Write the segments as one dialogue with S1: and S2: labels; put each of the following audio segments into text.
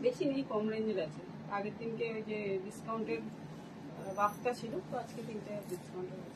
S1: বেশি নেই, কম রেঞ্জের আছে। আগের দিনকে ওই যে ডিসকাউন্টের বাফটা ছিল, তো আজকে 3টে ডিসকাউন্টের আছে।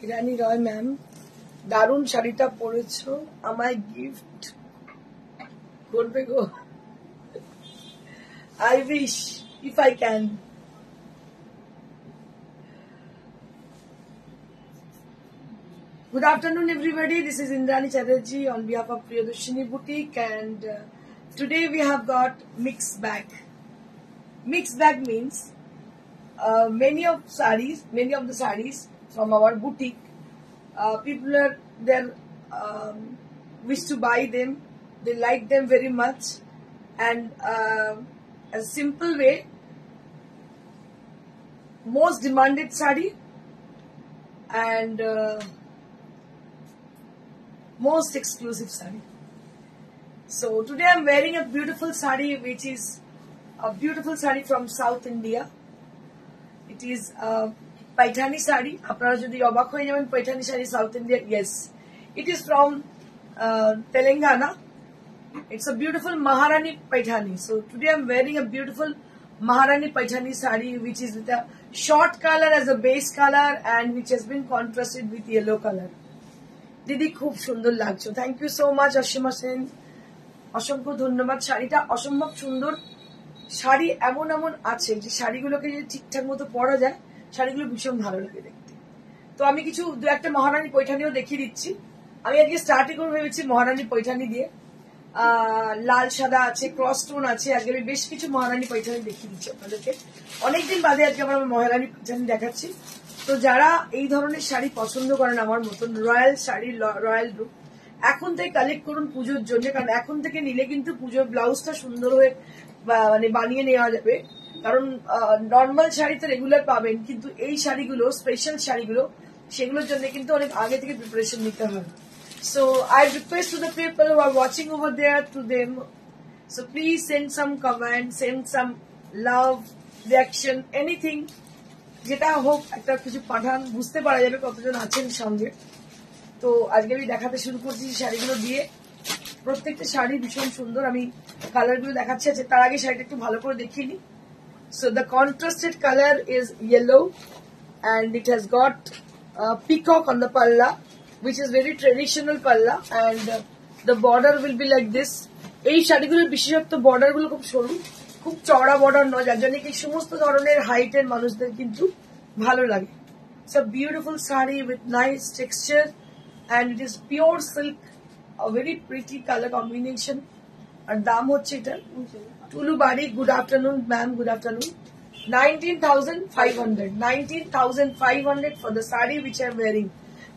S2: ইরানি রয় ম্যাম, দারুণ শাড়িটা পরেছো, আমায় গিফট করবে গো? I wish if I can. Good afternoon everybody, this is Indrani Chatterjee on behalf of Priyadarshini Boutique, and today we have got mixed bag. Mixed bag means many of the sarees from our boutique, people are there, wish to buy them, they like them very much, and a simple way, most demanded saree and most exclusive saree. So today I'm wearing a beautiful saree, which is a beautiful saree from South India. It is a Paithani saree. Apnara jodi obak hoye jaben, Paithani saree South India. Yes, it is from Telangana. It's a beautiful Maharani Paithani. So today I'm wearing a beautiful Maharani Paithani saree, which is with a short color as a base color and which has been contrasted with yellow color. Didi khub sundor lagcho. Thank you so much Ashima Sen. অসংখ্য ধন্যবাদ। শাড়িটা অসম্ভব সুন্দর। শাড়ি এমন এমন আছে যে শাড়িগুলোকে যদি ঠিকঠাক মতো পরা যায়, শাড়িগুলো ভীষণ ভালো লাগে দেখতে। তো আমি কিছু দু একটা মহারানী পৈঠানিও দেখিয়ে দিচ্ছি। আমি আজকে স্টার্টই করে ভেবেছি মহারানী পৈঠানি দিয়ে। লাল সাদা আছে, ক্রস স্টোন আছে। আজকে আমি বেশ কিছু মহারানী পৈঠানি দেখিয়ে দিচ্ছি আপনাদেরকে। অনেকদিন বাদে আজকে আমরা মহারানী পৈঠানি দেখাচ্ছি। তো যারা এই ধরনের শাড়ি পছন্দ করেন আমার মতন, রয়্যাল শাড়ি, রয়্যাল লুক, এখন থেকে কালেক্ট করুন পুজোর জন্য। কারণ এখন থেকে নিলে কিন্তু পুজোর ব্লাউজটা সুন্দর হয়ে মানে বানিয়ে নেওয়া যাবে। কারণ নর্মাল শাড়ি তো রেগুলার পাবেন, কিন্তু এই শাড়িগুলো, স্পেশাল শাড়িগুলো, সেগুলোর জন্য কিন্তু অনেক আগে থেকে প্রিপারেশন নিতে হয়। So I request to the people who are watching over there to them, so please send some comment, send some love, reaction, anything, যেটা হোক একটা কিছু পাঠান, বুঝতে পারা যাবে কতজন আছেন সঙ্গে। তো আজকে আমি দেখাতে শুরু করছি শাড়িগুলো দিয়ে। প্রত্যেকটা শাড়ি ভীষণ সুন্দর। আমি কালারগুলো দেখাচ্ছি। আছে তার আগে শাড়িটা একটু ভালো করে দেখিয়ে নিই। So the contrasted color is yellow and it has got peacock on the palla, which is very traditional palla, and the border will be like this এই শাড়িগুলোর বিশেষত্ব বর্ডার গুলো খুব সরু, খুব চওড়া বর্ডার নয়, যার জন্য কি সমস্ত ধরনের হাইটের মানুষদের কিন্তু ভালো লাগে। It's a beautiful saree with nice texture and it is pure silk, a very pretty color combination. আর দাম হচ্ছে এটা টুলু বাড়ি, good afternoon ma'am, good afternoon, 19,500 19,500 for the saree which I am wearing.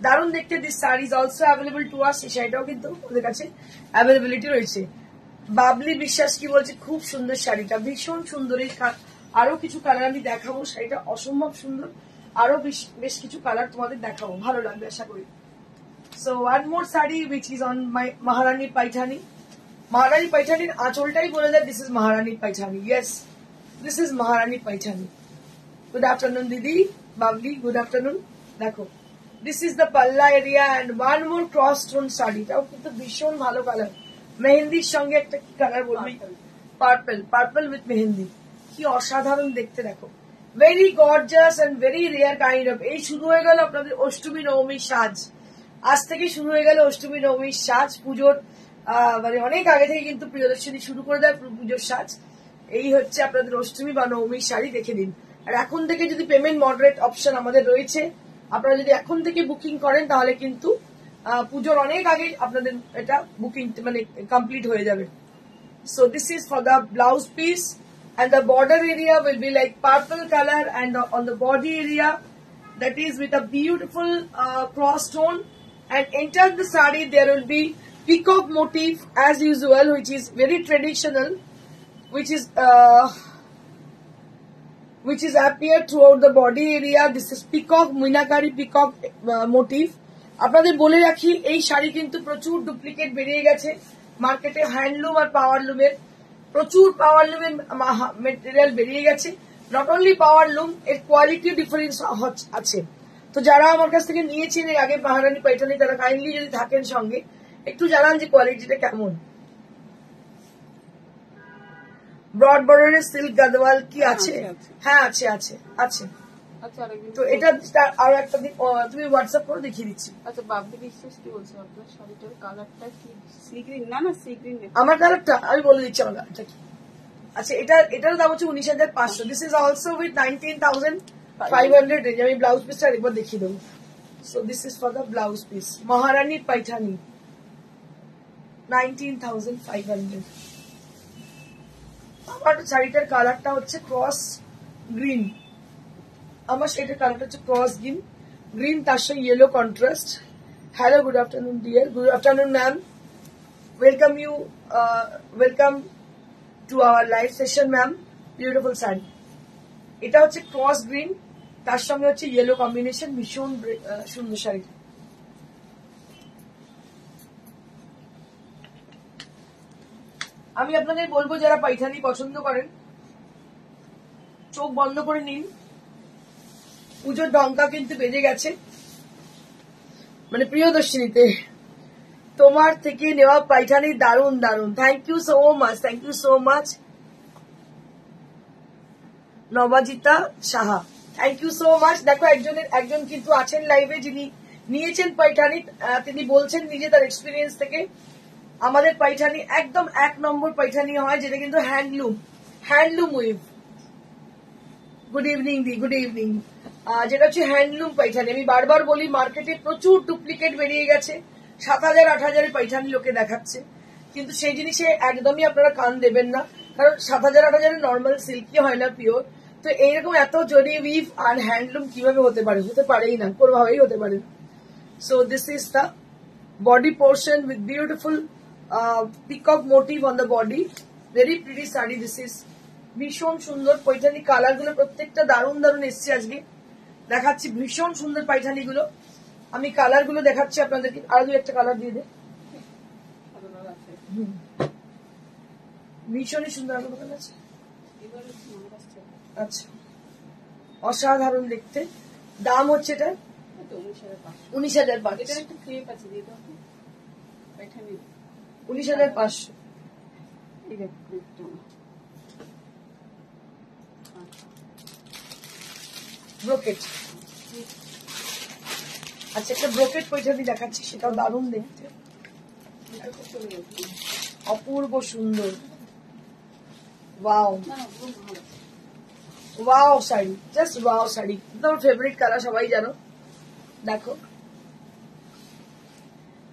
S2: দারুণ দেখতে। দিস সারি is also available to us, এই শাড়িটাও কিন্তু ওদের কাছে অ্যাভেলেবিলিটি রয়েছে। বাবলি বিশ্বাস কি বলছে, খুব সুন্দর শাড়িটা, ভীষণ সুন্দর। এই আরো কিছু কালার আমি দেখাবো, শাড়িটা অসম্ভব সুন্দর, আরো বেশ কিছু কালার তোমাদের দেখাবো, ভালো লাগবে আশা করি। So one more sari which is on my Maharani Paithani. Maharani পাইঠানির আঁচলটাই বলে দেয় this is Maharani Paithani. Yes, this is Maharani Paithani. Good afternoon দিদি, বাবলি, গুড আফটারনুন। দেখো, this is the palla area and one more cross tone শাড়িটাও কিন্তু ভীষণ ভালো কালার। মেহেন্দির সঙ্গে একটা কি কালার বলবি, পার্পল, পার্পল উইথ মেহেন্দি, কি অসাধারণ দেখতে। দেখো, very gorgeous and very rare kind of. এই শুরু হয়ে গেল আপনাদের অষ্টমী নবমীর সাজ, আজ থেকে শুরু হয়ে গেল অষ্টমী নবমীর সাজ। পুজোর মানে অনেক আগে থেকে কিন্তু প্রিয়দর্শিনী শুরু করে দেয় পুজোর সাজ। এই হচ্ছে আপনাদের অষ্টমী বা নবমীর শাড়ি, দেখে দিন। আর এখন থেকে যদি পেমেন্ট মডারেট অপশন আমাদের রয়েছে, আপনারা যদি এখন থেকে বুকিং করেন তাহলে কিন্তু পুজোর অনেক আগে আপনাদের এটা বুকিং মানে কমপ্লিট হয়ে যাবে। So this is for the blouse piece and the border area will be like purple color, and on the body area that is with a beautiful cross tone, and enter the saree there will be peacock motif as usual, which is very traditional, which is appear throughout the body area. This is peacock, meenakari peacock motif. আপনাদের বলে রাখি, এই শাড়ি কিন্তু প্রচুর duplicate বেরিয়ে গেছে মার্কেটে। Handloom আর পাওয়ারলুমের প্রচুর পাওয়ারলুমের মেটেরিয়াল বেরিয়ে গেছে। নট অনলি পাওয়ারলুম, এর কোয়ালিটি ডিফারেন্স আছে। তো যারা আমার কাছ থেকে নিয়েছেন এর আগে মহারানী পাইঠানি, তারা কাইন্ডলি যদি থাকেন সঙ্গে একটু জানান যে কোয়ালিটিটা কেমন। ব্রড বর্ডারের সিল্ক গাদওয়াল কি আছে? হ্যাঁ আছে আছে আছে। তো এটা আরো একটা দিন তুমি হোয়াটসঅ্যাপ করে দেখিয়ে দিচ্ছি।
S1: আচ্ছা, বাবলি বিশ্বাস কি বলছে আপনার শাড়িটার কালারটা কি? Sea green? না না, সি গ্রিন
S2: আমার কালারটা আমি বলে দিচ্ছি আমার কালারটা কি। আচ্ছা, এটার দাম হচ্ছে 19,500। This is also with 19,500 range. আমি ব্লাউজ পিসটা একবার দেখিয়ে দেবো। So this is for the blouse piece, Maharani Paithani, 19,500। আমার শাড়িটার কালারটা হচ্ছে ক্রস গ্রিন। আমার শাড়িটার কালারটা হচ্ছে ক্রস গ্রিন, তার সঙ্গে yellow contrast. Hello, good afternoon dear, good afternoon ma'am, welcome to our live session ma'am. Beautiful sari, এটা হচ্ছে ক্রস গ্রিন, তার সঙ্গে হচ্ছে ইয়েলো কম্বিনেশন, ভীষণ সুন্দর শাড়ি। আমি আপনাদের বলবো যারা পাইঠানি পছন্দ করেন চোখ বন্ধ করে নিন, পুজোর ডঙ্কা কিন্তু বেজে গেছে। মানে প্রিয়দর্শিনীতে তোমার থেকে নেওয়া পাইঠানি দারুন দারুন। Thank you so much, thank you so much Nabajita Saha, thank you so much. দেখো, একজন কিন্তু আছেন লাইভে যিনি নিয়েছেন পাইঠানি, তিনি বলছেন নিজে তার এক্সপিরিয়েন্স থেকে আমাদের পাইঠানি একদম 1 নম্বর পাইঠানি হয়, যেটা কিন্তু হ্যান্ডলুম উইভ। গুড ইভিনিং দি, গুড ইভিনিং। যেটা হচ্ছে হ্যান্ডলুম পাইঠানি। আমি বারবার বলি মার্কেটে প্রচুর ডুপ্লিকেট বেরিয়ে গেছে, 7,000 8,000 পাইঠানি লোকে দেখাচ্ছে, কিন্তু সেই জিনিসে একদমই আপনারা কান দেবেন না, কারণ 7,000 8,000 নর্মাল সিল্কি হয় না, পিওর। তো এইরকম এত জরি উইভ আর হ্যান্ডলুম কিভাবে হতে পারে? হতে পারেই না, কোনোভাবেই হতে পারে না। So this is the body portion with beautiful peacock motif on the body, very pretty sari. This is ভীষণ সুন্দর পাইঠানি, কালার গুলো প্রত্যেকটা দারুণ দারুণ এসছে। আজকে দেখাচ্ছি ভীষণ সুন্দর পাইঠানি গুলো, আমি কালার গুলো দেখাচ্ছি আপনাদেরকে। আরো 2-1টা কালার দিয়ে দে, ভীষণই সুন্দর কালার আছে। আচ্ছা, অসাধারণ দেখতে। দাম হচ্ছে এটা 19,500। 19,500। ব্রোকেট। আচ্ছা, একটা ব্রোকেট পয়সাটি দেখাচ্ছি, সেটাও দারুণ দেখতে। অপূর্ব সুন্দর। ওয়াও
S1: না না খুব ভালো।
S2: Wow sari, just wow sari, তোমার ফেভারিট কালার সবাই জানো। দেখো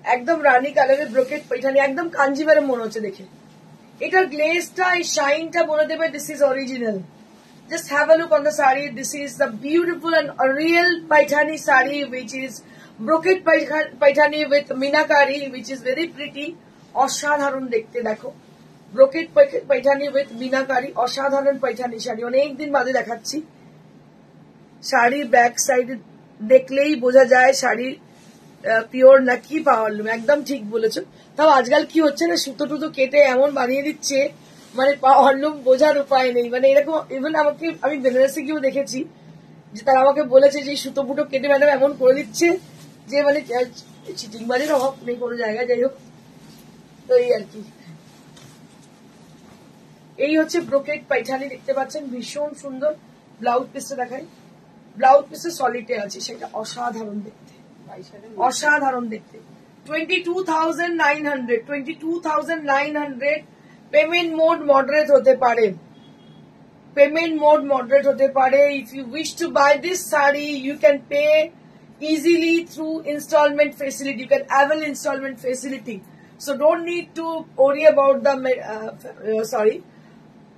S2: একদম রানী কালারের ব্রোকেট पैठानी, একদম কাঞ্জিভারম মনে হচ্ছে দেখে। এটার গ্লেজটা, এই শাইনটা বলে দেবে this is original. Just have a look on the saree. This is the beautiful and a real Paithani saree, which is brocade Paithani with meenakari, which is very pretty. অসাধারণ দেখতে দেখো, ব্রোকেড पैठानी with मीनाकारी, অসাধারণ पैठानी শাড়ি। অনেকদিন বাদে দেখাচ্ছি শাড়ি। ব্যাক সাইড দেখলেই বোঝা যায় শাড়ি পিওর নাকি পাওয়ারলুম। একদম ঠিক বলেছো। তাও আজকাল কি হচ্ছে না, সুতো টুতো কেটে এমন বানিয়ে দিচ্ছে, মানে পাওয়ারলুম বোঝার উপায় নেই। মানে এরকম ইভেন আমাকে, আমি বেনারসে গিয়েও দেখেছি যে তারা আমাকে বলেছে যে সুতো ফুটো কেটে ম্যাডাম এমন করে দিচ্ছে যে মানে চিটিংবাজির অভাব নেই কোনো জায়গায়। যাই হোক, তো এই আর কি। এই হচ্ছে ব্রোকেড पैठानी, দেখতে পাচ্ছেন ভীষণ সুন্দর। ব্লাউজ পিসটা দেখাই, ব্লাউজ পিসে সলিডে আছে, সেটা অসাধারণ দেখতে, অসাধারণ দেখতে। 22,900, 22,900। পেমেন্ট মোড মডারেট হতে পারে, পেমেন্ট মোড মডারেট হতে পারে। If you wish to buy this sari you can pay easily through installment facility. You can avail installment facility, so don't need to worry about the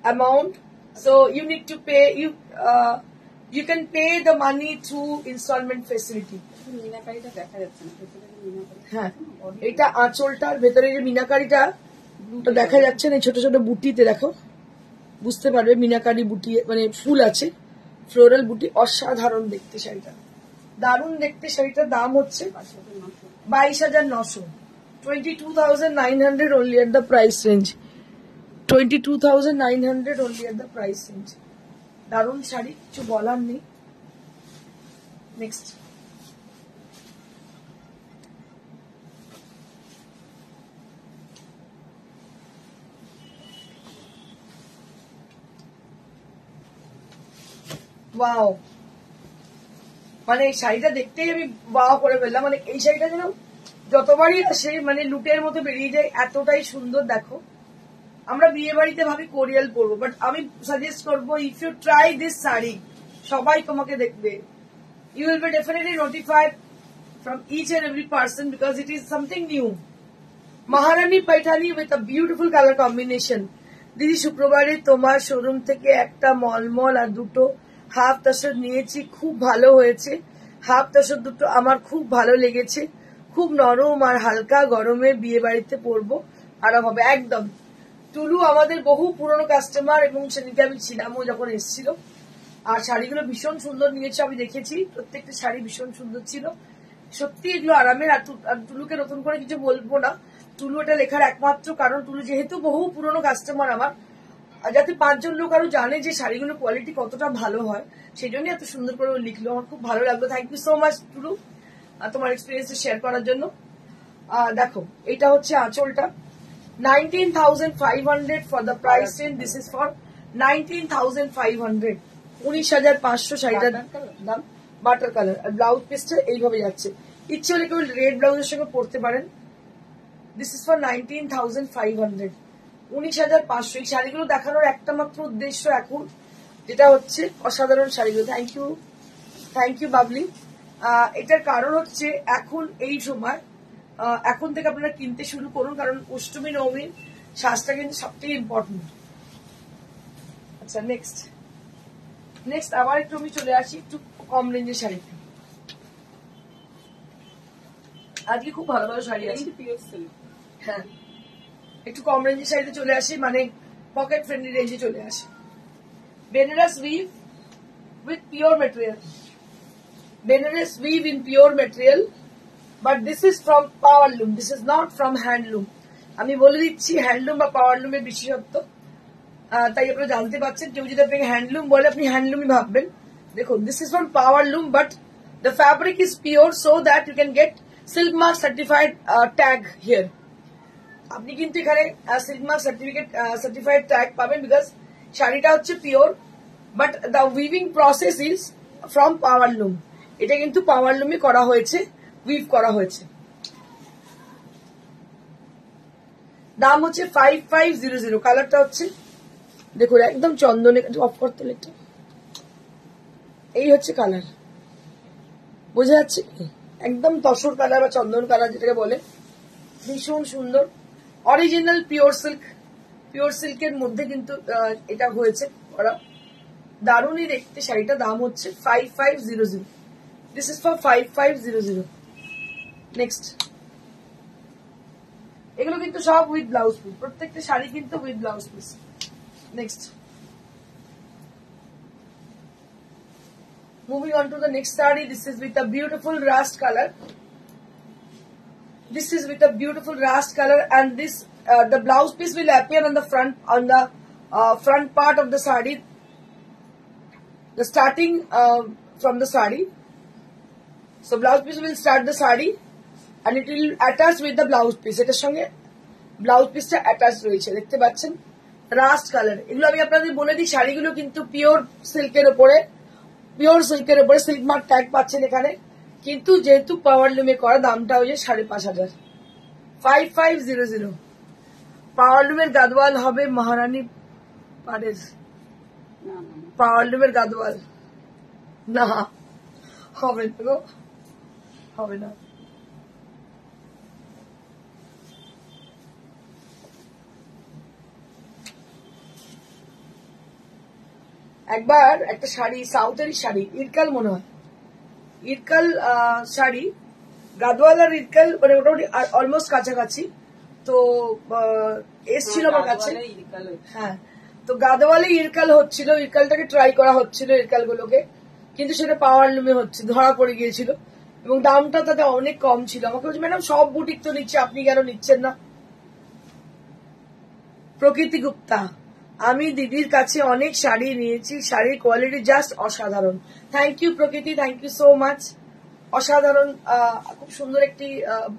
S2: amount. So you need to pay, you can pay the money through installment facility.
S1: মিনাকারিটা দেখা যাচ্ছে না, ভেতরে মিনাকারি।
S2: হ্যাঁ, এটা আঁচলটার ভেতরে যে মিনাকারিটা দেখা যাচ্ছে না, ছোট ছোট বুটিতে দেখো, বুঝতে পারবে মিনাকারি বুটি, মানে ফুল আছে, ফ্লোরাল বুটি। অসাধারণ দেখতে শাড়িটা, দারুণ দেখতে শাড়িটার দাম হচ্ছে 22,900, 22,900 only at the price range, 22,900 only at the price range। দারুণ শাড়ি, কিছু বলার নেই। নেক্সট ওয়াও, মানে এই শাড়িটা দেখতেই আমি ওয়াও করে ফেললাম। মানে এই শাড়িটা যেন যতবারই আসে মানে লুটের মতো বেরিয়ে যায়, এতটাই সুন্দর। দেখো আমরা বিয়ে বাড়িতে ভাবি কোরিয়াল পরবো, বাট আমি সাজেস্ট করবো if you try this sari, সবাই তোমাকে দেখবে। You will be definitely notified from each and every person because it is something new. Maharani Paithani with a beautiful colour combination. দিদি শুক্রবারে তোমার শোরুম থেকে একটা মলমল আর দুটো হাফ তসর নিয়েছি, খুব ভালো হয়েছে। হাফ তসর দুটো আমার খুব ভালো লেগেছে, খুব নরম আর হালকা, গরমে বিয়ে বাড়িতে পরবো, আরাম হবে একদম। টুলু আমাদের বহু পুরনো কাস্টমার এবং সেদিকে আমি ছিলামও যখন এসেছিল। আর শাড়িগুলো ভীষণ সুন্দর নিয়েছে, আমি দেখেছি প্রত্যেকটা শাড়ি ভীষণ সুন্দর ছিল। সত্যি এগুলো আরামের। আর টুলুকে নতুন করে কিছু বলবো না, টুলু এটা লেখার একমাত্র কারণ টুলু যেহেতু বহু পুরনো কাস্টমার আমার, যাতে 5 জন লোক আরো জানে যে শাড়িগুলোর কোয়ালিটি কতটা ভালো হয়, সেই জন্য এত সুন্দর করে লিখলো। আমার খুব ভালো লাগলো। থ্যাংক ইউ সো মাচ টুলু, তোমার এক্সপিরিয়েন্স শেয়ার করার জন্য। দেখো এটা হচ্ছে আঁচলটা, 19,500 for the price range. This is for 19,500, 19,500 শাড়িটার দাম। বাটার কালার, আর ব্লাউজ পিসটা এইভাবে যাচ্ছে। ইচ্ছে হলে কেউ রেড ব্লাউজের সঙ্গে পরতে পারেন। This is for 19,500, 19,500। এই শাড়িগুলো দেখানোর একটা মাত্র উদ্দেশ্য এখন, যেটা হচ্ছে অসাধারণ শাড়িগুলো। Thank you Babli. এটার কারণ হচ্ছে এখন এই সময়, এখন থেকে আপনারা কিনতে শুরু করুন, কারণ অষ্টমী নবমীর সাজটা কিন্তু সবথেকে ইম্পর্টেন্ট। আচ্ছা নেক্সট আবার একটু আমি চলে আসি একটু কম রেঞ্জের শাড়িতে। আজকে খুব ভালো ভালো শাড়ি আছে। হ্যাঁ, একটু কম রেঞ্জের শাড়িতে চলে আসি, মানে পকেট ফ্রেন্ডলি রেঞ্জে চলে আসি। Banaras weave with pure material, Benares weave in pure material, but this is from powerloom, this is not from handloom. আমি বলে দিচ্ছি হ্যান্ডলুম বা পাওয়ারলুমের বিশেষত্ব, তাই আপনারা জানতে পারছেন। কেউ যদি আপনাকে হ্যান্ডলুম বলে আপনি হ্যান্ডলুমই ভাববেন। দেখুন, this is from powerloom, but the fabric is pure, so that you can get silk mark certified tag here. আপনি কিন্তু এখানে সিল্ক মার্ক সার্টিফাইড ট্যাগ পাবেন, বিকজ শাড়িটা হচ্ছে pure, but the weaving process is from powerloom. এটা কিন্তু পাওয়ারলুমই করা হয়েছে, উইভ করা হয়েছে। দাম হচ্ছে 5500। কালারটা হচ্ছে দেখুন একদম চন্দনে, অফ করতে লেটটা, এই হচ্ছে কালার, বোঝা যাচ্ছে কি? একদম তসর কালার বা চন্দন কালার যেটাকে বলে, ভীষণ সুন্দর। অরিজিনাল পিওর সিল্ক, পিওর সিল্কের মধ্যে কিন্তু এটা হয়েছে করা, দারুণই দেখতে শাড়িটা। দাম হচ্ছে 5500। This is for 5500। নেক্সট, এগুলো কিন্তু সব উইথ ব্লাউজ পিস, প্রত্যেকটা শাড়ি কিন্তু with blouse piece. Next, moving on to the next saree. This is with a beautiful rust color. This is with a beautiful rust color, and this the blouse piece will appear on the front part of the saree. The starting from the saree. So blouse piece will start the saree, and it will attach with the blouse piece. এটার সঙ্গে blouse পিসটা attach রয়েছে, দেখতে পাচ্ছেন, rushed colour. এগুলো আমি আপনাদের বলে দিই, শাড়িগুলো কিন্তু পিওর সিল্কের উপরে, পিওর সিল্কের উপরে সিল্ক মার্ক ট্যাগ পাচ্ছেন এখানে, কিন্তু যেহেতু পাওয়ার লুমে করা, দামটা হচ্ছে 5500। 5500। পাওয়ার লুমের গাদওয়াল হবে মহারানী পাড়ের, পাওয়ার লুমের গাদওয়াল না, হবে না গো, হবে না। একবার একটা শাড়ি, সাউথেরই শাড়ি, ইরকাল মনে হয়, ইরকাল শাড়ি, গাদওয়াল আর ইরকাল মানে মোটামুটি অলমোস্ট কাছাকাছি, তো এসছিল আমার কাছে। হ্যাঁ, তো গাদওয়ালে ইরকাল হচ্ছিল, ইরকালটাকে ট্রাই করা হচ্ছিল, ইরকাল গুলোকে, কিন্তু সেটা পাওয়ার লুমে হচ্ছে, ধরা পড়ে গিয়েছিল, এবং দামটা তাতে অনেক কম ছিল। আমাকে বলছে, ম্যাডাম সব বুটিক তো নিচ্ছে, আপনি কেন নিচ্ছেন না? প্রকৃতি গুপ্তা, আমি দিদির কাছে অনেক শাড়ি নিয়েছি, শাড়ির কোয়ালিটি জাস্ট অসাধারণ। থ্যাংক ইউ প্রকৃতি, থ্যাংক ইউ সো মাচ। অসাধারণ, খুব সুন্দর একটি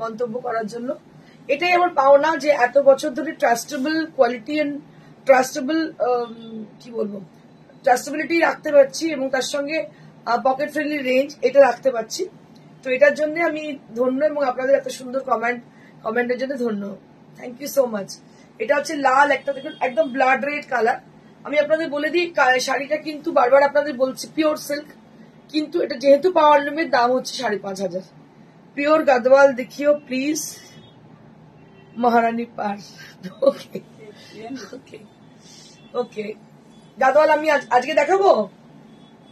S2: মন্তব্য করার জন্য। এটাই আমার পাওনা, যে এত বছর ধরে ট্রাস্টেবল কোয়ালিটি এন্ড ট্রাস্টেবল, কি বলবো, ট্রাস্টেবিলিটি রাখতে পারছি, এবং তার সঙ্গে পকেট ফ্রেন্ডলি রেঞ্জ এটা রাখতে পারছি। তো এটার জন্য আমি ধন্য, এবং আপনাদের এত সুন্দর কমেন্টের জন্য ধন্য। Thank you so much. এটা হচ্ছে লাল একটা, দেখুন একদম ব্লাড রেড কালার। আমি আপনাদের বলে দিই, শাড়িটা কিন্তু বারবার আপনাদের বলছি পিওর সিল্ক, কিন্তু এটা যেহেতু পাওয়ার লুমের, দাম হচ্ছে 5500। পিওর গাদওয়াল দেখিও প্লিজ, মহারানী পার। ওকে ওকে ওকে, গাদওয়াল আমি আজকে দেখাবো,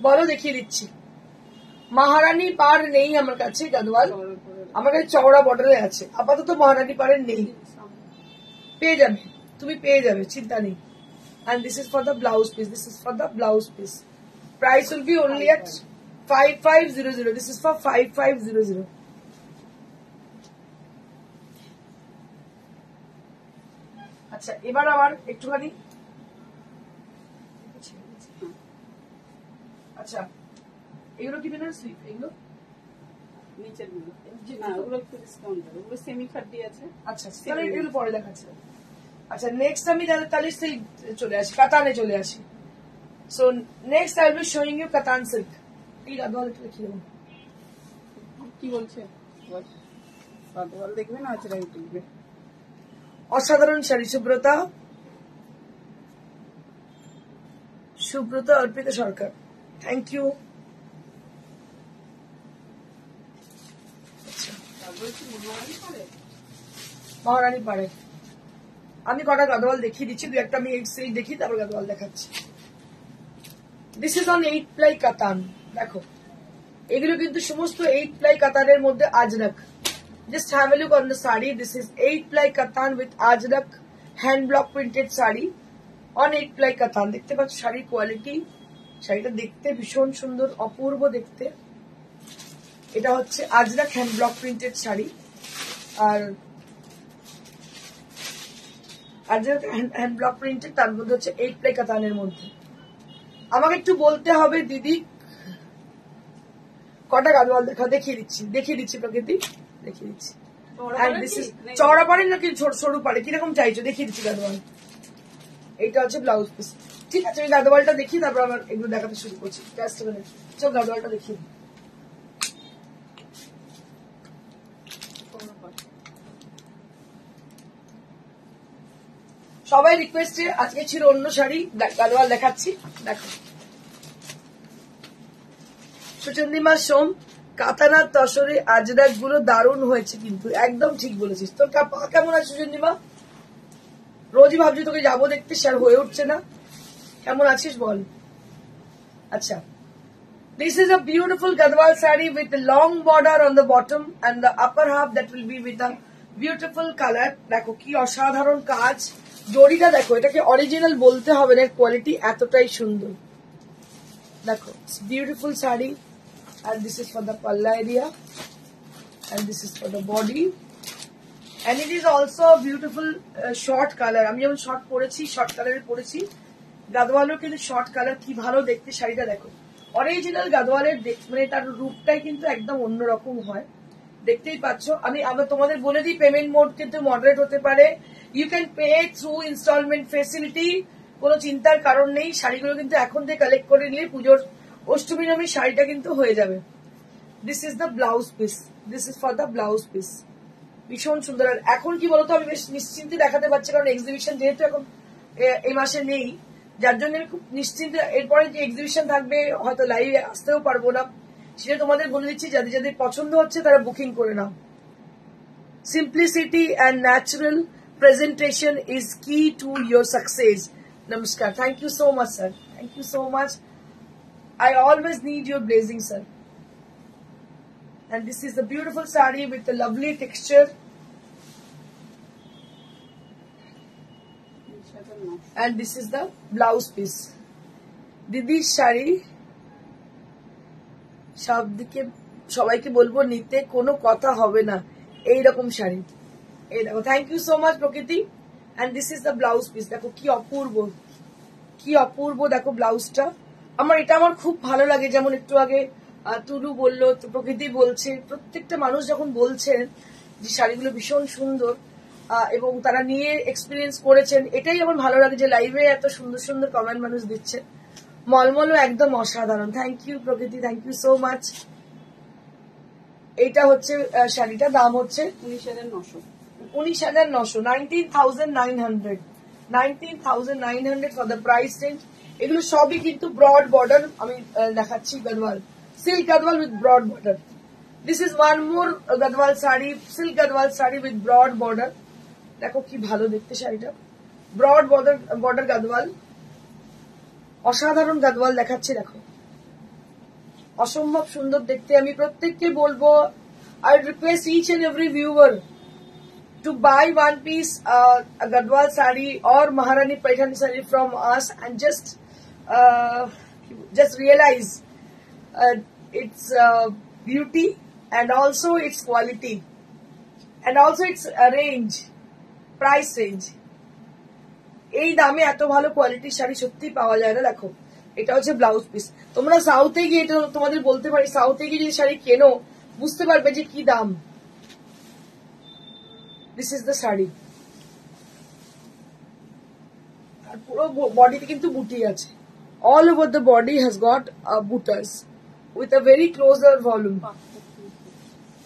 S2: বলো, দেখিয়ে দিচ্ছি। মহারানী পার নেই আমার কাছে গাদওয়াল, আমার কাছে চওড়া বর্ডারে আছে, আপাতত মহারানী পাড়ের নেই, পেয়ে যাবে, তুমি পেয়ে যাবে, চিন্তা নেই। And this is for the blouse piece. This is for the blouse piece. Price will be only at 5500. This is for 5500. আচ্ছা, এবার আবার একটুখানি, আচ্ছা এগুলো কি দিনের স্লিপ, এগুলো
S1: নিচের গুলো না, ওগুলো একটু ডিসকাউন্ট হবে, ওগুলো সেমি খাড্ডি আছে।
S2: আচ্ছা, তাহলে এগুলো পরে দেখাচ্ছি। আচ্ছা, নেক্সট আমি তাহলে সিল্ক চলে আসি, কাতানে চলে আসি। So next I will be showing you Katan silk. এই গাদওয়াল একটু দেখিয়ে দেবো,
S1: কি বলছে গাদওয়াল দেখবে না, আচ্ছা দেখবে।
S2: অসাধারণ শাড়ি, সুব্রতা, সুব্রতা অর্পিতা সরকার, থ্যাংক ইউ। মহারানী পাড়ে আমি কটা গাদওয়াল দেখিয়ে দিচ্ছি, দু একটা আমি সিল্ক দেখি, তারপর গাদওয়াল দেখাচ্ছি। দিস ইজ অন 8 প্লাই কাতান। দেখো, এগুলো কিন্তু সমস্ত 8 প্লাই কাতানের মধ্যে আজরক। Just have a look on the saree. This is 8 ply katan with ajrak hand block printed saree on 8 ply katan. দেখতে পাচ্ছ শাড়ির কোয়ালিটি, শাড়িটা দেখতে ভীষণ সুন্দর, অপূর্ব দেখতে। এটা হচ্ছে Ajrakh hand block printed sari, আর আজরাক হ্যান্ড ব্লক প্রিন্টেড, তার মধ্যে হচ্ছে 8 প্লাই কাতানের মধ্যে। আমাকে একটু বলতে হবে দিদি, কটা গাদওয়াল দেখিয়ে দিচ্ছি প্রকৃতি, দেখিয়ে দিচ্ছি। চওড়া পাড়ে নাকি সরু পাড়ে, কিরকম চাইছো দেখিয়ে দিচ্ছি গাদওয়াল। এইটা হচ্ছে ব্লাউজ পিস, ঠিক আছে। আমি গাদওয়ালটা দেখি, তারপর আমার এগুলো দেখাতে শুরু করছি। জাস্ট a minute, চল গাদওয়ালটা দেখি। সবাই রিকোয়েস্টে আজকে ছিল অন্য শাড়ি, গাদওয়াল দেখাচ্ছি। দেখো সুচন্দিমা সোম, কাতানার তসরে আজরাক গুলো দারুণ হয়েছে, কিন্তু একদম ঠিক বলেছিস। তোর পা কেমন আছে সুচন্দিমা? রোজই ভাবছি তোকে যাবো দেখতে, স্যার হয়ে উঠছে না। কেমন আছিস বল? আচ্ছা, this is a beautiful Gadwal saree with a long border on the bottom and the upper half that will be with a beautiful color. দেখো কি অসাধারণ কাজ, জরিটা দেখো, এটাকে অরিজিনাল বলতে হবে না, কোয়ালিটি এতটাই সুন্দর। দেখো beautiful sari, and this is for the palla area and this is for the body and it is also a beautiful short color. আমি যেমন শর্ট পরেছি, শর্ট কালারের পরেছি, গাদওয়ালও কিন্তু শর্ট কালার, কি ভালো দেখতে শাড়িটা। দেখো অরিজিনাল গাদওয়ালের মানে তার রূপটাই কিন্তু একদম অন্যরকম হয়, দেখতেই পাচ্ছ। আমি তোমাদের বলে দিই, পেমেন্ট মোড কিন্তু মডারেট হতে পারে, you can pay through installment facility, কোনো চিন্তার কারণ নেই। শাড়িগুলো কিন্তু এখন থেকে কালেক্ট করে নিলে পুজোর অষ্টমী নবমী শাড়িটা কিন্তু হয়ে যাবে। This is the blouse piece, this is for the blouse piece, ভীষণ সুন্দর। আর এখন কি বলতো, আমি বেশ নিশ্চিন্তে দেখাতে পারছি, কারণ এক্সিবিশন যেহেতু এখন এই মাসে নেই, যার জন্য আমি খুব নিশ্চিন্তে, এরপরে যে এক্সিবিশন থাকবে হয়তো লাইভে আসতেও পারবো না, সেটা তোমাদের বলে দিচ্ছি। যাদের যাদের পছন্দ হচ্ছে তারা বুকিং করে নাও। Simplicity and natural presentation is key to your success. নমস্কার, thank you so much sir, thank you so much. I always need your blessing, sir. And this is a beautiful saree with a lovely texture. And this is the blouse piece. Didi's sari সব দিকে সবাইকে বলবো নিতে, কোনো কথা হবে না, এইরকম শাড়ি। এই দেখো, থ্যাংক ইউ সো মাচ প্রকৃতি। And this is the blouse piece. দেখো কি অপূর্ব, কি অপূর্ব দেখো ব্লাউজটা। আমার খুব ভালো লাগে, যেমন একটু আগে টুলু বললো, প্রকৃতি বলছে, প্রত্যেকটা মানুষ যখন বলছেন যে শাড়িগুলো ভীষণ সুন্দর এবং তারা নিয়ে এক্সপিরিয়েন্স করেছেন, এটাই আমার ভালো লাগে যে লাইভে এত সুন্দর সুন্দর কমেন্ট মানুষ দিচ্ছে। মলমলও একদম অসাধারণ। থ্যাংক ইউ প্রকৃতি, থ্যাংক ইউ সো মাচ। এইটা হচ্ছে শাড়িটা, দাম হচ্ছে
S1: 19,900,
S2: 19,900, 19,900 ফর দ্য প্রাইস রেঞ্জ। এগুলো সবই কিন্তু ব্রড বর্ডার, আমি দেখাচ্ছি Gadwal, silk Gadwal with broad border. This is one more Gadwal sari, silk Gadwal sari with broad border. দেখো কি ভালো দেখতে শাড়িটা, ব্রড বর্ডার গাদওয়াল, অসাধারণ গাদওয়াল দেখাচ্ছে। দেখো অসম্ভব সুন্দর দেখতে। আমি প্রত্যেককে বলবো, I request each and every viewer to buy one piece a Gadwal saree or Maharani Paithani saree from us and just realize its beauty and also its quality and also its range, price range. এই দামে এত ভালো কোয়ালিটির শাড়ি সত্যি পাওয়া যায় না। দেখো এটা হচ্ছে ব্লাউজ পিস। তোমরা সাউথে গিয়ে, এটা তোমাদের বলতে পারি, সাউথে গিয়ে যদি শাড়ি কেনো বুঝতে পারবে যে কি দাম। This is the শাড়ি, আর পুরো বডিতে কিন্তু বুটি আছে। All over the body has got butas with a very closer volume.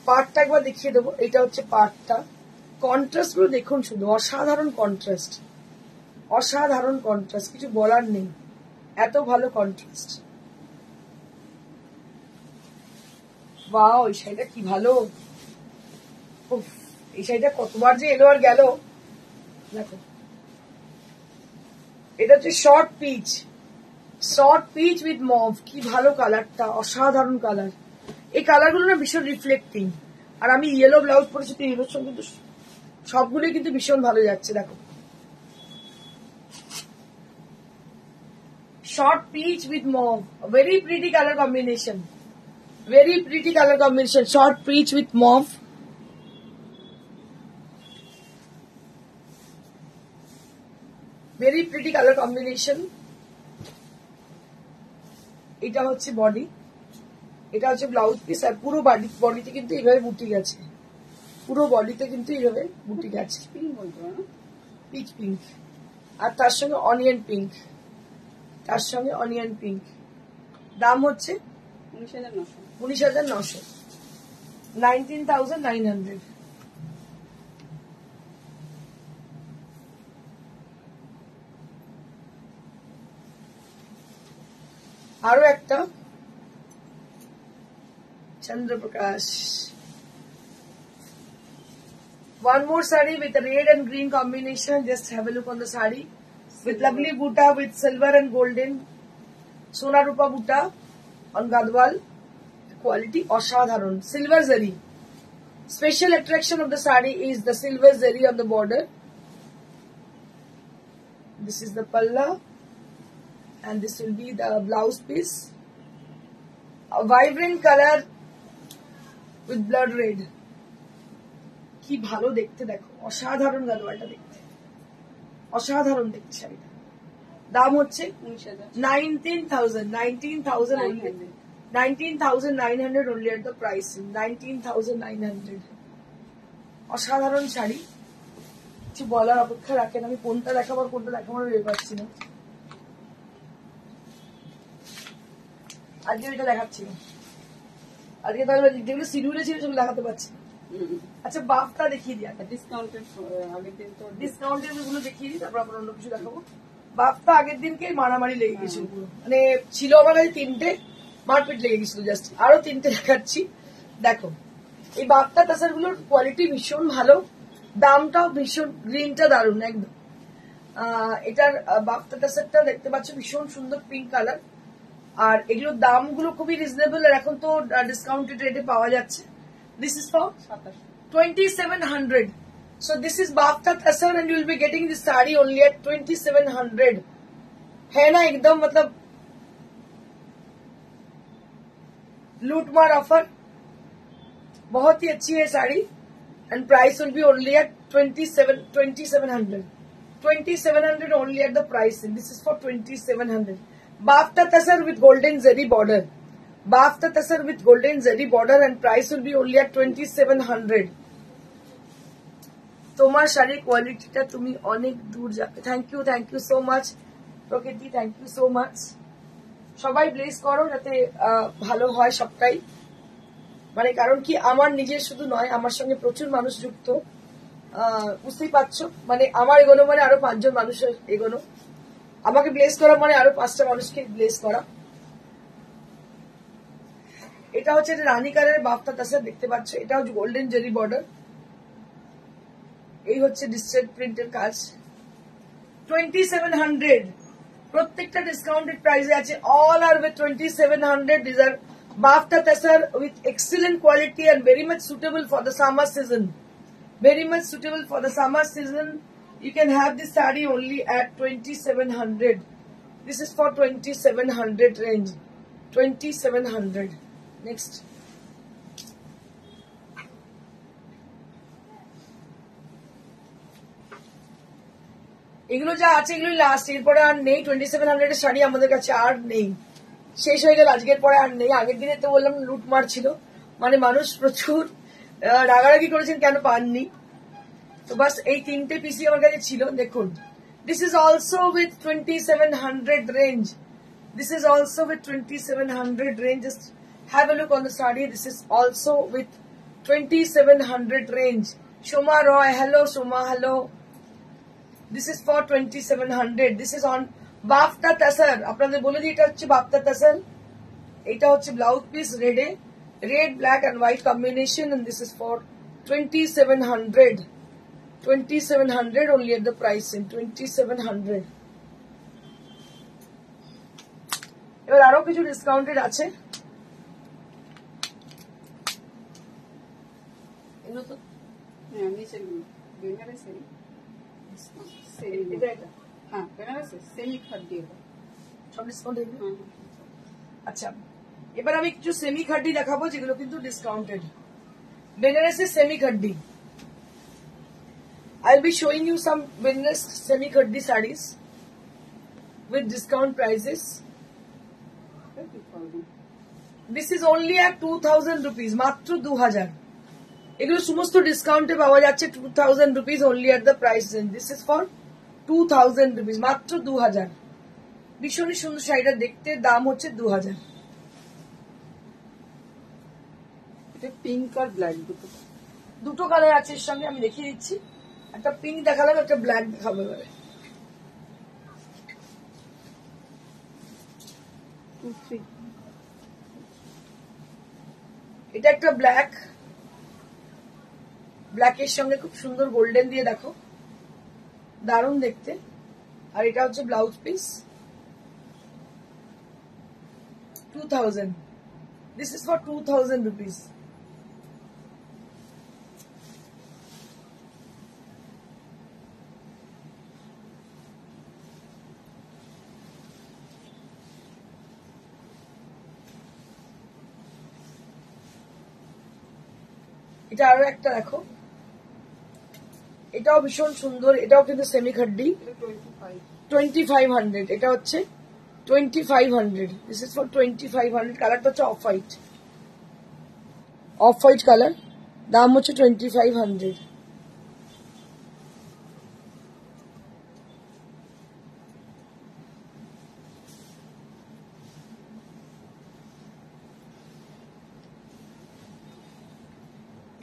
S2: পার্টটা একবার দেখিয়ে দেবো, এটা হচ্ছে পার্টটা। কন্ট্রাস্ট গুলো দেখুন শুধু, অসাধারণ কন্ট্রাস্ট, অসাধারণ কন্ট্রাস্ট, কিছু বলার নেই, এত ভালো কন্ট্রাস্ট। বাহ, এই শাড়িটা কি ভালো। উফ, এই শাড়িটা কতবার যে এলো আর গেল। দেখো এটা হচ্ছে শর্ট পিচ উইথ মভ, কি ভালো কালারটা, অসাধারণ কালার। এই কালারগুলো না ভীষণ রিফ্লেক্টিং। আর আমি ইয়েলো ব্লাউজ পরেছি, তো ইয়েলোর সঙ্গে কিন্তু সবগুলোই কিন্তু ভীষণ ভালো যাচ্ছে। দেখো short peach with mauve, very pretty colour combination, very pretty color combination, short peach with mauve. Very pretty color combination. এটা হচ্ছে বডি, এটা হচ্ছে ব্লাউজ পিস, আর পুরো বডিতে কিন্তু এইভাবে বুটি গেছে, পুরো বডিতে কিন্তু এইভাবে বুটি গেছে, পিচ পিঙ্ক, আর তার সঙ্গে অনিয়ন পিঙ্ক, তার সঙ্গে অনিয়ন পিঙ্ক। দাম হচ্ছে 19,900, 19,900। আরো একটা চন্দ্রপ্রকাশ, one more saree with a red and green combination. Just have a look on the saree with lovely buta with silver and golden Sona Rupa buta on Gadwal. Quality অসাধারণ, silver zari. Special attraction of the saree is the silver zari on the border. This is the palla and this will be the blouse piece. A vibrant color with blood red. কি ভালো দেখতে, দেখো অসাধারণ গাদোয়ালটা দেখতে, অসাধারণ দেখতে শাড়িটা। দাম হচ্ছে 19,900 only at the price, 19,900। অসাধারণ শাড়ি, কিছু বলার অপেক্ষা রাখেন। আমি কোনটা দেখাবো কোনটা দেখাবো ভেবে পাচ্ছি না। আজকে এটা দেখাচ্ছি না, আজকে তাহলে যেগুলো শিডিউলে ছিল সেগুলো দেখাতে পারছি না। আচ্ছা বাফটা দেখিয়ে দিই, ডিসকাউন্টের গুলো দেখিয়ে দিই, তারপর আমরা অন্য কিছু দেখাবো। বাফটা আগের দিনকে মারামারি লেগে গেছিল পুরো, মানে ছিল আমার তিনটে, মারপিট লেগে গেছিল। জাস্ট আরো তিনটে দেখাচ্ছি, দেখো। এই বাফটা তাসার গুলোর কোয়ালিটি ভীষণ ভালো, দামটাও ভীষণ, গ্রিনটা দারুণ একদম। এটার বাফটা তাসারটা দেখতে পাচ্ছ ভীষণ সুন্দর পিঙ্ক কালার, আর এগুলোর দামগুলো খুবই রিজনেবল, আর এখন তো ডিসকাউন্টেড রেটে পাওয়া যাচ্ছে। This is for 2,700. So this is BAFTA tasar and you will be getting this saree only at 2,700. है ना एकदम, मतलब लूटमार ऑफर, बहुत ही अच्छी है sari and price will be only at 2,700. 2,700 only at the price. This is for 2,700. BAFTA tasar with golden zari border. BAFTA tasar with golden zari border and price will be only at 2,700. তোমার শাড়ির কোয়ালিটিটা তুমি অনেক দূর যাবে। Thank you so much প্রকৃতি, thank you so much. সবাই bless করো যাতে ভালো হয় সবটাই, মানে কারণ কি আমার নিজের শুধু নয়, আমার সঙ্গে প্রচুর মানুষ যুক্ত, বুঝতেই পারছো। মানে আমার এগোনো মানে আরো 5 জন মানুষের এগোনো, আমাকে ব্লেস করা মানে আরো 5টা মানুষকে ব্লেস করা। এটা হচ্ছে রানী কালারের বাফটা তাসার, দেখতে পাচ্ছ। এটা হচ্ছে গোল্ডেন জেরি বর্ডার, এই হচ্ছে ডিজিটাল প্রিন্টের কাজ। 2,700, প্রত্যেকটা ডিসকাউন্টেড প্রাইসে আছে। All are with 2,700। This are bafta tussar with excellent quality and very much suitable for the summer season. Very much suitable for the summer season. You can have this saree only at 2,700. This is for 2,700 range. 2,700. Next. এগুলো যা আছে এগুলোই last, এরপরে আর নেই। 2,700 এর শাড়ি আমাদের কাছে আর নেই, শেষ হয়ে গেল। আজকের পরে আর নেই। আগের দিনে তো বললাম লুটমার ছিল, মানে মানুষ প্রচুর রাগারাগি করেছেন কেন পাননি। তো বাস এই তিনটে পিসি আমার কাছে ছিল। দেখুন, this is also with 2,700 range. This is also with 2,700 range. Just have a look on the saree. This is also with 2,700 range. Shoma Roy, hello Shoma, hello. This is for 2,700. This is on BAFTA tasar. আপনাদের বলে দিই এটা হচ্ছে BAFTA tasar. এটা হচ্ছে blouse piece রেডে, red, black and white combination, and this is for 2,700. 2,700 only at the price in 2,700. এবার আরো কিছু ডিসকাউন্টেড আছে। এগুলো তো আচ্ছা, এবার আমি কিছু সেমি খাড্ডি দেখাবো যেগুলো কিন্তু ডিসকাউন্টেড। বেনারসি সেমি খাড্ডি। I'll be showing you some Benares semi khaddi sarees with discount prices. This is only at 2,000 rupees, মাত্র 2,000। এগুলো সমস্ত ডিসকাউন্টে পাওয়া যাচ্ছে 2,000 rupees only at the price range. This is for 2,000 rupees, মাত্র 2,000। ভীষণই সুন্দর শাড়িটা দেখতে, দাম হচ্ছে 2,000।
S1: পিঙ্ক আর ব্ল্যাক
S2: দুটো কালার আছে এর সঙ্গে, আমি দেখিয়ে দিচ্ছি। একটা পিঙ্ক দেখালাম, একটা ব্ল্যাক দেখাবো এবারে।
S1: 2, 3.
S2: এটা একটা ব্ল্যাকের সঙ্গে খুব সুন্দর গোল্ডেন দিয়ে দেখো, দারুণ দেখতে। আর এটা হচ্ছে blouse piece, 2000. This is for 2000 rupees. এটা আরো একটা দেখো, এটাও ভীষণ সুন্দর, এটাও কিন্তু সেমি খাড্ডি, 2500. এটা হচ্ছে 2500. This is for 2500. কালারটা হচ্ছে অফ হোয়াইট কালার, দাম হচ্ছে 2500.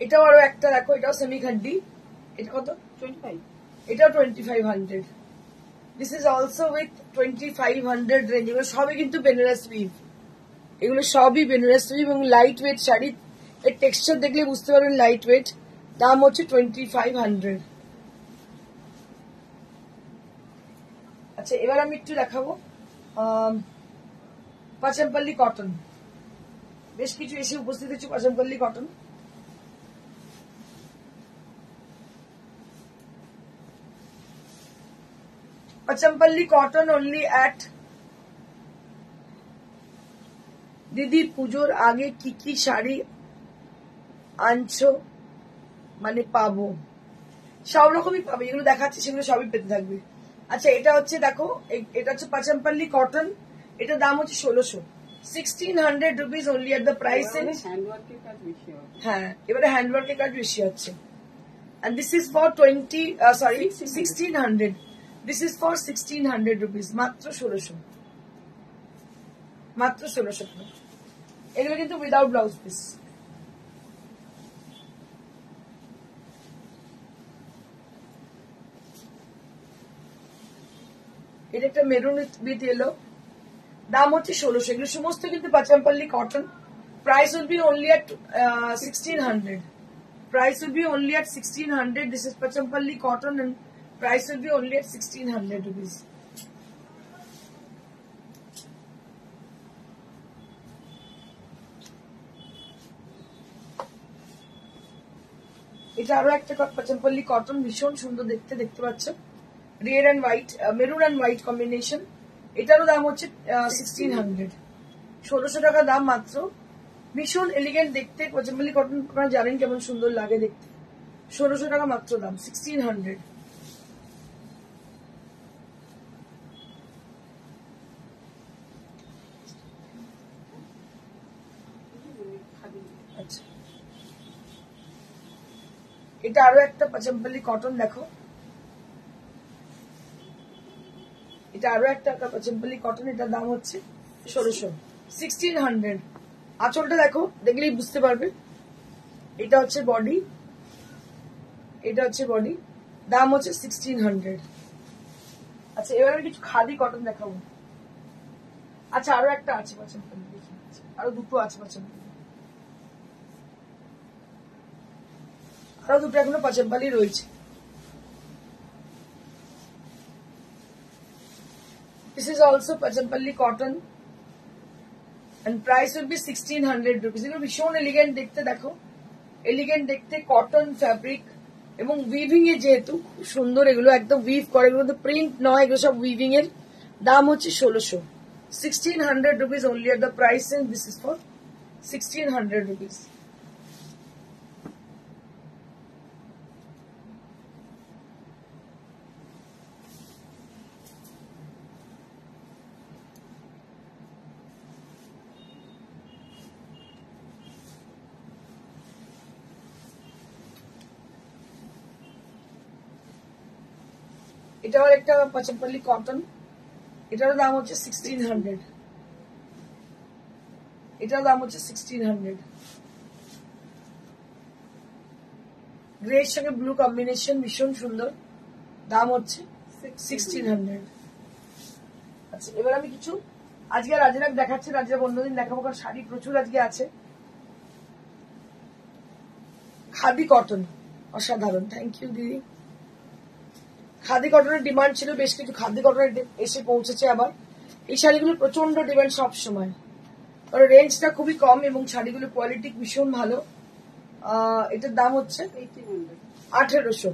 S2: এটাও আরো একটা দেখো, এটাও সেমি খাড্ডি, এটা কত?
S1: 25.
S2: এটাও 2500. This is also with 2500 range. এগুলো সবই কিন্তু বেনারস উইভ, এগুলো সবই বেনারস উইভ এবং লাইট ওয়েট শাড়ি। এর টেক্সচার দেখলে বুঝতে পারবেন লাইট ওয়েট। দাম হচ্ছে 2500. আচ্ছা, এবার আমি একটু দেখাবো পাচামপল্লী কটন। বেশ কিছু এসে উপস্থিত হচ্ছে Pochampally cotton. Pochampally cotton only at. দিদি, পুজোর আগে কি কি শাড়ি আনছো মানে পাবো? সব রকমই পাবে, যেগুলো দেখাচ্ছে সেগুলো সবই পেতে থাকবে। আচ্ছা, এটা হচ্ছে দেখো, এটা হচ্ছে পাচামপল্লী কটন, এটা দাম হচ্ছে 1600, 1600 rupees only at the price. হ্যাঁ, এবারে হ্যান্ডওয়ার্কের কাজ বেশি হচ্ছে। and this is for 1600. this is for 1600 rupees, মাত্র 1600, মাত্র 1600। এগুলো কিন্তু উইদাউট ব্লাউজ পিস। এটা একটা মেরুন উইথ ইয়েলো, দাম হচ্ছে 1600। এগুলো সমস্ত কিন্তু Pochampally cotton. Price will be only at 1600. Price will be only at 1600. This is Pachampalli cotton and price will be only at 1600 rupees. এটা আরো একটা পাচামপল্লী কটন, ভীষণ সুন্দর দেখতে পাচ্ছ, red and white, maroon and white combination. এটারও দাম হচ্ছে 1600, 1600 টাকা দাম মাত্র। ভীষণ এলিগেন্ট দেখতে পাচামপল্লী কটন, আপনারা জানেন কেমন সুন্দর লাগে দেখতে। 1600 টাকা মাত্র দাম, 1600। আচ্ছা, এটা আরো একটা পাচামপল্লী কটন দেখো, এটা আরো একটা পাচামপল্লী কটন, এটার দাম হচ্ছে 1600, 1600। আঁচলটা দেখো, দেখলেই বুঝতে পারবে। এটা হচ্ছে বডি, এটা হচ্ছে বডি, দাম হচ্ছে 1600। আচ্ছা, এবার আমি কিছু খাদি কটন দেখাবো। আচ্ছা, আরো একটা আছে পাচামপল্লী, আরো দুটো আছে পাচামপল্লী, আরো দুটো এখনো পাচামপল্লী রয়েছে। This is also Pachampalli cotton and price will be 1600 rupees. এগুলো ভীষণ এলিগেন্ট দেখতে, দেখো এলিগেন্ট দেখতে, কটন ফ্যাব্রিক এবং উইভিং এ যেহেতু খুব সুন্দর, এগুলো একদম উইভ করে, এগুলো তো প্রিন্ট নয়, এগুলো সব উইভিং এর। দাম হচ্ছে 1600, 1600 rupees only at the price, and this is for 1600 rupees. এটাও একটা পাচামপল্লী কটন, এটারও দাম হচ্ছে 1600, এটার দাম হচ্ছে 1600। গ্রে এর সঙ্গে ব্লু কম্বিনেশন, ভীষণ সুন্দর, দাম হচ্ছে 1600। আচ্ছা, এবার আমি কিছু আজকে রাজরাগ দেখাচ্ছে, রাজরাগ অন্যদিন দেখাবো, কারণ শাড়ি প্রচুর আজকে আছে। খাদি কটন অসাধারণ, থ্যাংক ইউ দিদি। খাদি কটনের ডিমান্ড ছিল, বেশ কিছু খাদি কটনের এসে পৌঁছেছে আবার। এই শাড়িগুলো প্রচন্ড ডিমান্ড সব সময়, কারণ রেঞ্জটা খুবই কম এবং শাড়িগুলো কোয়ালিটি ভীষণ ভালো। এটার দাম হচ্ছে 1800,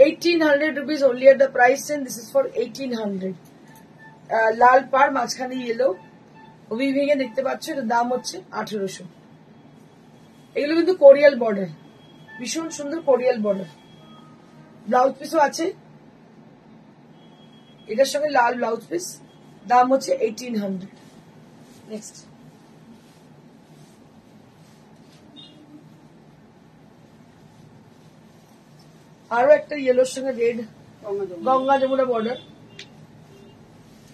S2: 1800 rupees only at the price, and this is for 1800। লাল পার, মাঝখানে ইয়েলো, উইভিং এ দেখতে পাচ্ছ, এটার দাম হচ্ছে 1800। এগুলো কিন্তু কোরিয়াল বর্ডার, ভীষণ সুন্দর কোরিয়াল বর্ডার। ব্লাউজ পিসও আছে এটার সঙ্গে, লাল ব্লাউজ পিস, দাম হচ্ছে 1800। নেক্সট আরো একটা ইয়েলোর সঙ্গে রেড, গঙ্গা যমুনা বর্ডার।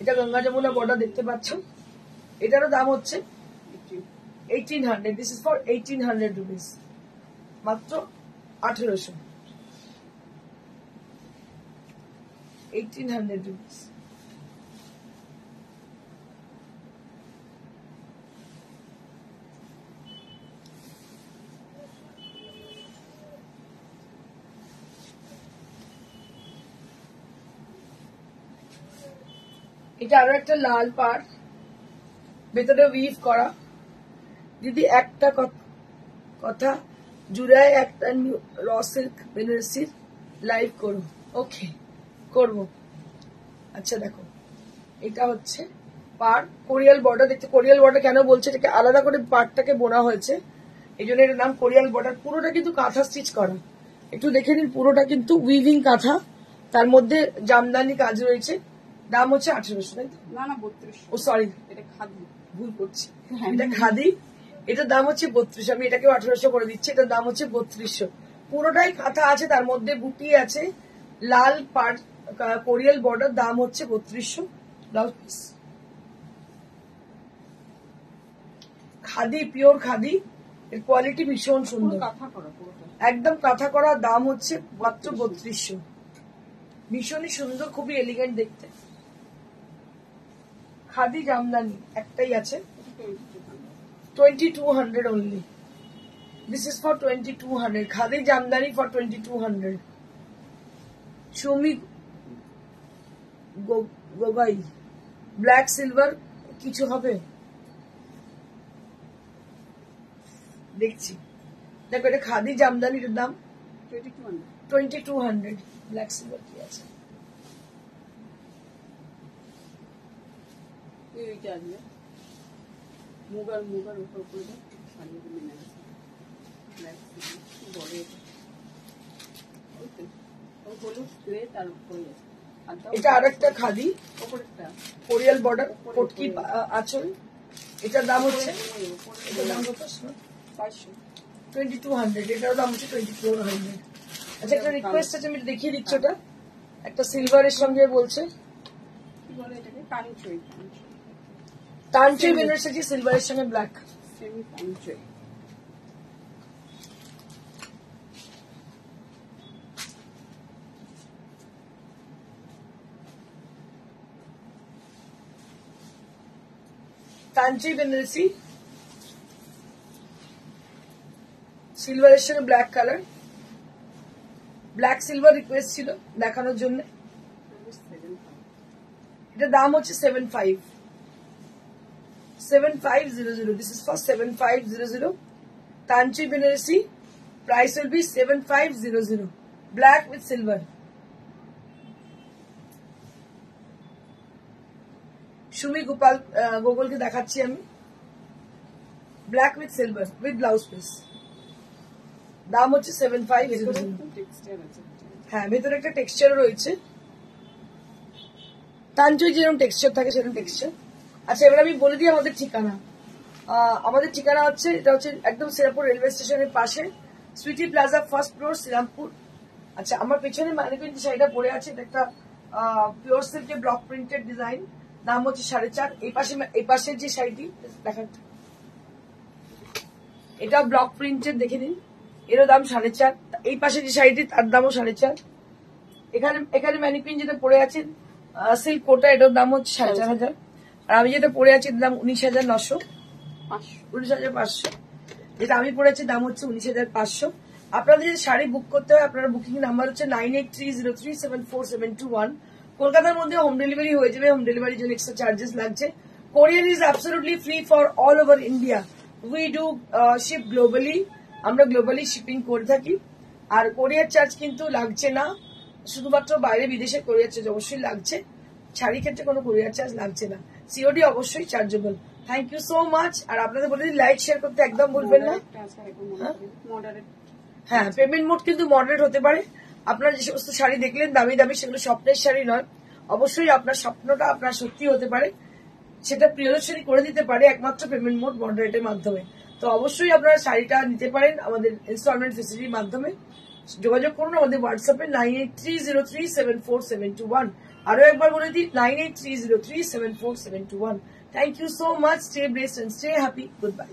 S2: এটা গঙ্গা যমুনা বর্ডার দেখতে পাচ্ছ, এটারও দাম হচ্ছে 1800। দিস ইজ ফর 1800 rupees, মাত্র 1800, 1800 rupees। এটা আরো একটা লাল পাড়, ভেতরে উইভ করা। দিদি একটা কথা জুড়ায় একটা র সিল্ক বেনারসির লাইভ করো। ওকে, করব। আচ্ছা দেখো, এটা হচ্ছে পাড়, কোরিয়াল বর্ডার। দেখতে কোরিয়াল বর্ডার কেন বলছে, এটাকে আলাদা করে পাড়টাকে বোনা হয়েছে, এই জন্য এটার নাম কোরিয়াল বর্ডার। পুরোটা কিন্তু কাঁথা স্টিচ করা, একটু দেখে নিন, পুরোটা কিন্তু উইভিং কাঁথা, তার মধ্যে জামদানি কাজ রয়েছে। দাম হচ্ছে 1800, তাই তো?
S1: না 3200।
S2: ও সরি,
S1: এটা খাদি,
S2: ভুল করছি, এটা খাদি। এটার দাম হচ্ছে 3200, আমি এটাকেও 1800 করে দিচ্ছি। এটার দাম হচ্ছে 3200। পুরোটাই কাঁথা আছে, তার মধ্যে বুটি আছে, লাল পাড়, কোরিয়াল বর্ডার, দাম হচ্ছে 3200। Blouse piece khadi, pure khadi, এর কোয়ালিটি ভীষণ সুন্দর, একদম কাঁথা করা। দাম হচ্ছে মাত্র 3200, ভীষণই সুন্দর, খুবই এলিগেন্ট দেখতে। খাদি জামদানি একটাই আছে, 2200 only. This is for 2200. Khadi Jamdani for 2200. Sumi Gogoi, black silver কিছু হবে দেখছি। দেখো, এটা খাদি জামদানির দাম 2200। ব্ল্যাক সিলভার কি আছে?
S1: মুগার উপর করে শাড়িগুলো নেওয়া
S2: এটা আরেকটা খাদি, কোরিয়াল বর্ডার, পটকি আঁচল। এটার দাম হচ্ছে 2200। এটার দাম হচ্ছে 2400। আচ্ছা, একটা রিকোয়েস্ট আছে, আমি দেখিয়ে দিচ্ছি। ওটা একটা সিলভারের সঙ্গে বলছে, তানচুই বেনারসি, সিলভারের সঙ্গে ব্ল্যাক। তানচুই বেনারসি, সিলভারের সঙ্গে black colour, black silver request ছিল দেখানোর জন্য। এটার দাম হচ্ছে 7500। This is for 7500. Tanchi Benaressi. Price will be 7500. Black with silver. Sumi Gopal গোগলকে দেখাচ্ছি আমি, black with silver with blouse piece, দাম হচ্ছে 7500। হ্যাঁ, ভেতরে একটা টেক্সচার রয়েছে, তানচুই যেরকম টেক্সচার থাকে সেরকম টেক্সচার। আচ্ছা, এবার আমি বলে দিই আমাদের ঠিকানা। আমাদের ঠিকানা হচ্ছে, এটা হচ্ছে একদম শ্রীরামপুর রেলওয়ে স্টেশনের পাশে, Sweety Plaza, first floor, Serampore. আচ্ছা, আমার পেছনে ম্যানিকুইন যে শাড়িটা পরে আছে, এটা একটা পিওর সিল্কের ব্লক প্রিন্টেড ডিজাইন, দাম হচ্ছে 5.5। এই পাশের যে শাড়িটি দেখান, এটা ব্লক প্রিন্টেড, দেখে নিন, এরও দাম 4.5। এই পাশে যে শাড়িটি, তার দামও 4.5। এখানে ম্যানিকুইন যেটা পরে আছে সিল্ক কোটা, এটার দাম হচ্ছে 4500। আর আমি যেটা পরে আছি দাম 19,900,
S1: 500
S2: 19,500। যেটা আমি পড়েছি দাম হচ্ছে 19,500। আপনাদের যদি শাড়ি বুক করতে হয় আপনার বুকিং নাম্বার হচ্ছে 9830374721। কলকাতার মধ্যে হোম ডেলিভারি হয়ে যাবে, হোম ডেলিভারির জন্য এক্সট্রা চার্জেস লাগছে। Courier is absolutely free for all over India. We do ship globally, আমরা গ্লোবালি শিপিং করে থাকি। আর কোরিয়ার চার্জ কিন্তু লাগছে না, শুধুমাত্র বাইরে বিদেশে কোরিয়ার চার্জ অবশ্যই লাগছে, শাড়ির ক্ষেত্রে কোনো কোরিয়ার চার্জ লাগছে না। সিওডি অবশ্যই chargeable. Thank you so much. আর আপনাদের বলে দিই লাইক শেয়ার করতে একদম ভুলবেন না। হ্যাঁ, পেমেন্ট মোড কিন্তু মডারেট হতে পারে। আপনার যে সমস্ত শাড়ি দেখলেন দামি দামি, সেগুলো স্বপ্নের শাড়ি নয়। অবশ্যই আপনার স্বপ্নটা আপনার সত্যি হতে পারে, সেটা প্রিয়দর্শনী করে দিতে পারে একমাত্র পেমেন্ট মোড মডারেটের মাধ্যমে। তো অবশ্যই আপনারা শাড়িটা নিতে পারেন আমাদের ইনস্টলমেন্ট ফেসিলিটির মাধ্যমে। যোগাযোগ করুন আমাদের হোয়াটসঅ্যাপে 9830374721। আরো একবার বলে দিই 9830374721। Thank you so much. Stay blessed and stay happy. Good by.